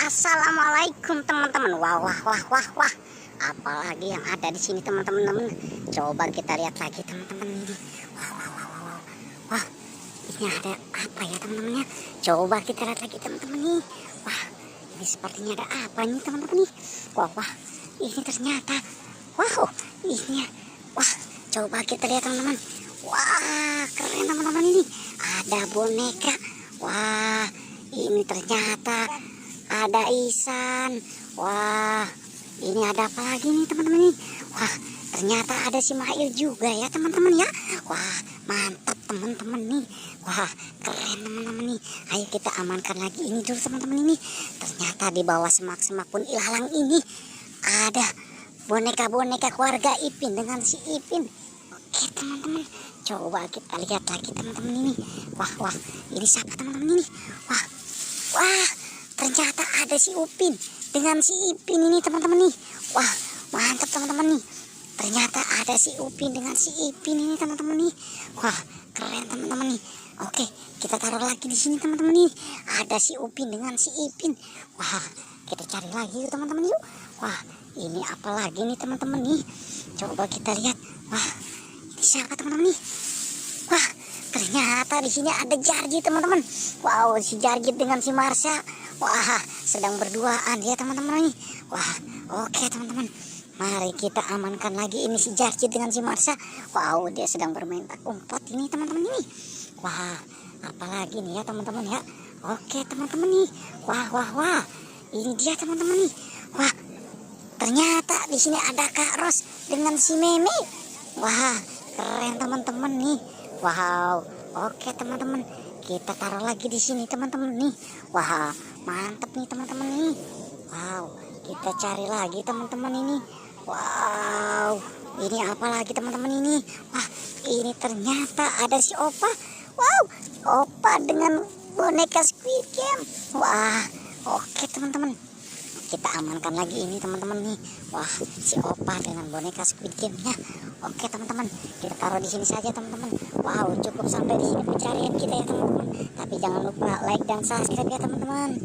Assalamualaikum teman-teman. Wah. Apalagi yang ada di sini teman-teman. Coba kita lihat lagi teman-teman ini. Wah. Ini ada apa ya teman-teman ya? Coba kita lihat lagi teman-teman nih. Wah, ini sepertinya ada apa nih teman-teman nih? Wah. Ini ternyata ini ya. Wah, coba kita lihat teman-teman. Wah, keren teman-teman ini. Ada boneka. Wah, ini ternyata ada Ihsan. Wah, ini ada apa lagi nih teman-teman nih? Wah, ternyata ada si Mail juga ya teman-teman ya. Wah, mantap teman-teman nih. Wah, keren teman-teman nih. Ayo kita amankan lagi ini dulu teman-teman ini. Ternyata di bawah semak-semak pun ilalang ini ada boneka-boneka keluarga Ipin dengan si Ipin. Oke teman-teman, coba kita lihat lagi teman-teman ini. Wah, ini siapa teman-teman ini? Wah, ternyata ada si Upin dengan si Ipin ini teman-teman nih. Wah, mantap teman-teman nih. Ternyata ada si Upin dengan si Ipin ini teman-teman nih. Wah, keren teman-teman nih. Oke, kita taruh lagi di sini teman-teman nih. Ada si Upin dengan si Ipin. Wah, kita cari lagi yuk teman-teman yuk. Wah, ini apa lagi nih teman-teman nih? Coba kita lihat. Wah, ini siapa teman-teman nih? Wah, ternyata di sini ada Jarjit teman-teman. Wow, si Jarjit dengan si Marsha. Wah, sedang berduaan ya teman-teman nih. Wah, oke teman-teman. Mari kita amankan lagi ini si Jarjit dengan si Marsha. Wow, dia sedang bermain tak umpet ini teman-teman ini. Wah, apalagi nih ya teman-teman ya. Oke teman-teman nih. Wah. Ini dia teman-teman nih. Wah, ternyata di sini ada Kak Ros dengan si Meme. Wah, keren teman-teman nih. Wow, oke teman-teman. Kita taruh lagi di sini teman-teman nih. Wah, mantap nih teman-teman nih. Wow, kita cari lagi teman-teman ini. Wow, ini apa lagi teman-teman ini? Wah, ini ternyata ada si Opa. Wow, Opa dengan boneka Squid Game. Wah, oke teman-teman. Kita amankan lagi ini teman-teman nih. Wah, si Opa dengan boneka Squid Game ya. Oke teman-teman, kita taruh di sini saja teman-teman. Wow, cukup sampai di sini pencarian kita ya teman-teman. Tapi jangan lupa like dan subscribe ya teman-teman.